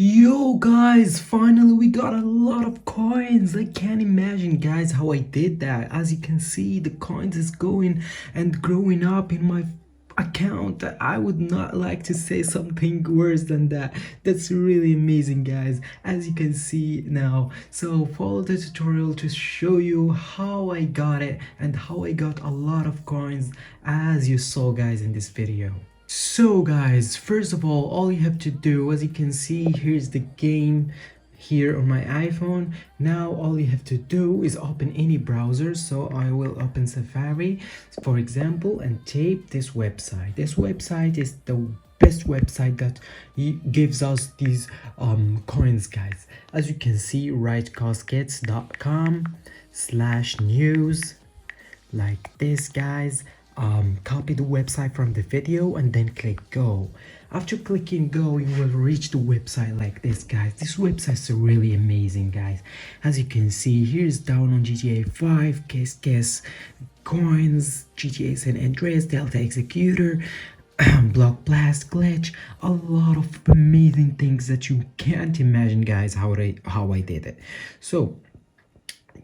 Yo guys, finally we got a lot of coins. I can't imagine guys how I did that. As you can see, the coins is going and growing up in my account. I would not like to say something worse than that. That's really amazing guys, as you can see now. So follow the tutorial to show you how I got it and how I got a lot of coins, as you saw guys in this video. So guys, first of all you have to do, as you can see, here's the game here on my iPhone. Now all you have to do is open any browser. So I will open Safari, for example, and tape this website. This website is the best website that gives us these coins guys. As you can see, rightcaskets.com/news, like this guys. Copy the website from the video and then click go. After clicking go, you will reach the website like this guys. This website is really amazing guys. As you can see, here's down on GTA 5, guess coins, GTA San Andreas, Delta Executor, block blast glitch, a lot of amazing things that you can't imagine guys how I did it. So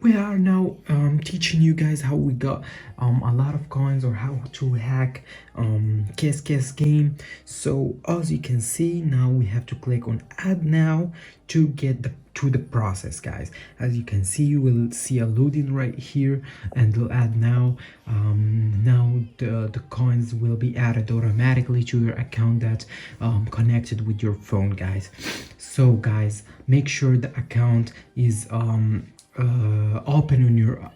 we are now teaching you guys how we got a lot of coins, or how to hack Kiss game. So as you can see, now we have to click on add now to get to the process guys. As you can see, you will see a loading right here, and we'll add now. Now the coins will be added automatically to your account that connected with your phone guys. So guys, make sure the account is open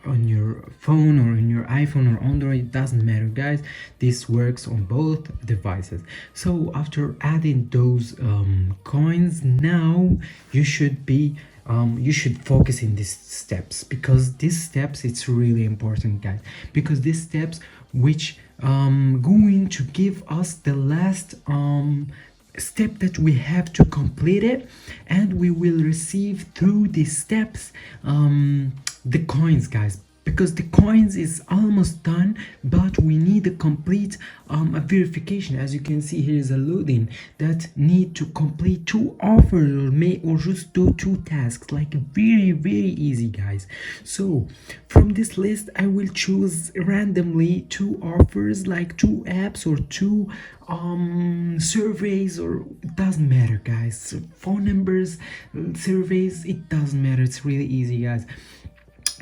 on your phone or on your iPhone or Android. It doesn't matter guys, this works on both devices. So after adding those coins, now you should be you should focus in these steps, because these steps, it's really important guys, because these steps which going to give us the last step that we have to complete it, and we will receive through these steps the coins guys, because the coins is almost done, but we need to complete a verification. As you can see, here is a loading that need to complete 2 offers, or just do 2 tasks, like very easy guys. So from this list I will choose randomly 2 offers, like 2 apps or 2 surveys, or it doesn't matter guys. So phone numbers, surveys, it doesn't matter, it's really easy guys.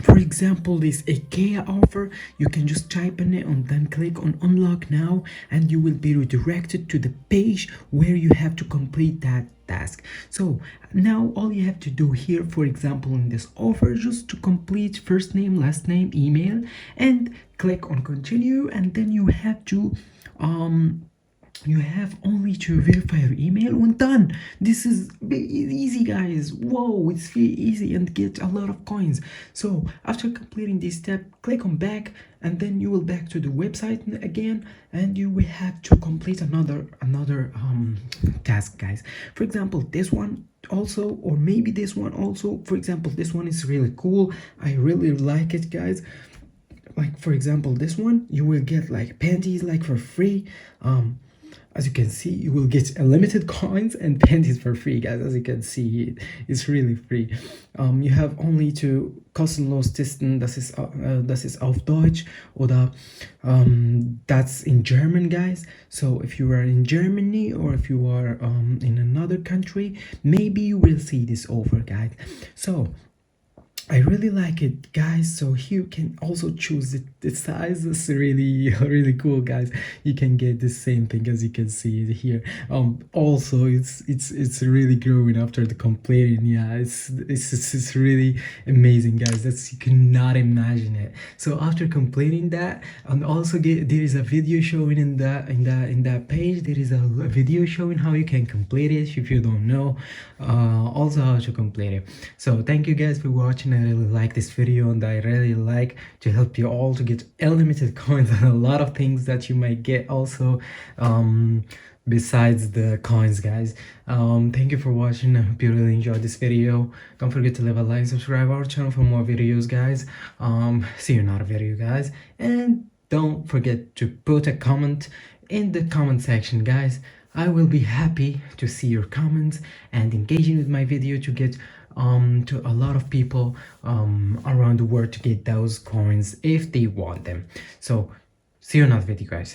For example, this IKEA offer, you can just type in it and then click on unlock now, and you will be redirected to the page where you have to complete that task. So now all you have to do here, for example in this offer, just to complete first name, last name, email, and click on continue, and then you have to you have only to verify your email when done. This is easy guys. Whoa, it's very easy and get a lot of coins. So after completing this step, click on back, and then you will back to the website again, and you will have to complete another task guys. For example, this one also, or maybe this one also. For example, this one is really cool, I really like it guys. Like for example, this one, you will get like panties like for free. As you can see, you will get unlimited coins and panties for free guys. As you can see, it's really free. You have only to kostenlos testen, das ist auf Deutsch, oder that's in German guys. So if you are in Germany, or if you are in another country, maybe you will see this offer guys. So I really like it guys. So here you can also choose the size. It's really cool guys. You can get the same thing, as you can see it here. Also it's really growing after the completing. Yeah, it's really amazing guys. That's, you cannot imagine it. So after completing that, and also there is a video showing in that page. There is a video showing how you can complete it if you don't know, also how to complete it. So thank you guys for watching. I really like this video, and I really like to help you all to get unlimited coins and a lot of things that you might get also besides the coins guys. Thank you for watching. I hope you really enjoyed this video. Don't forget to leave a like, subscribe our channel for more videos guys. See you in another video guys, and don't forget to put a comment in the comment section guys. I will be happy to see your comments and engaging with my video to get to a lot of people around the world to get those coins if they want them. So see you in another video, guys.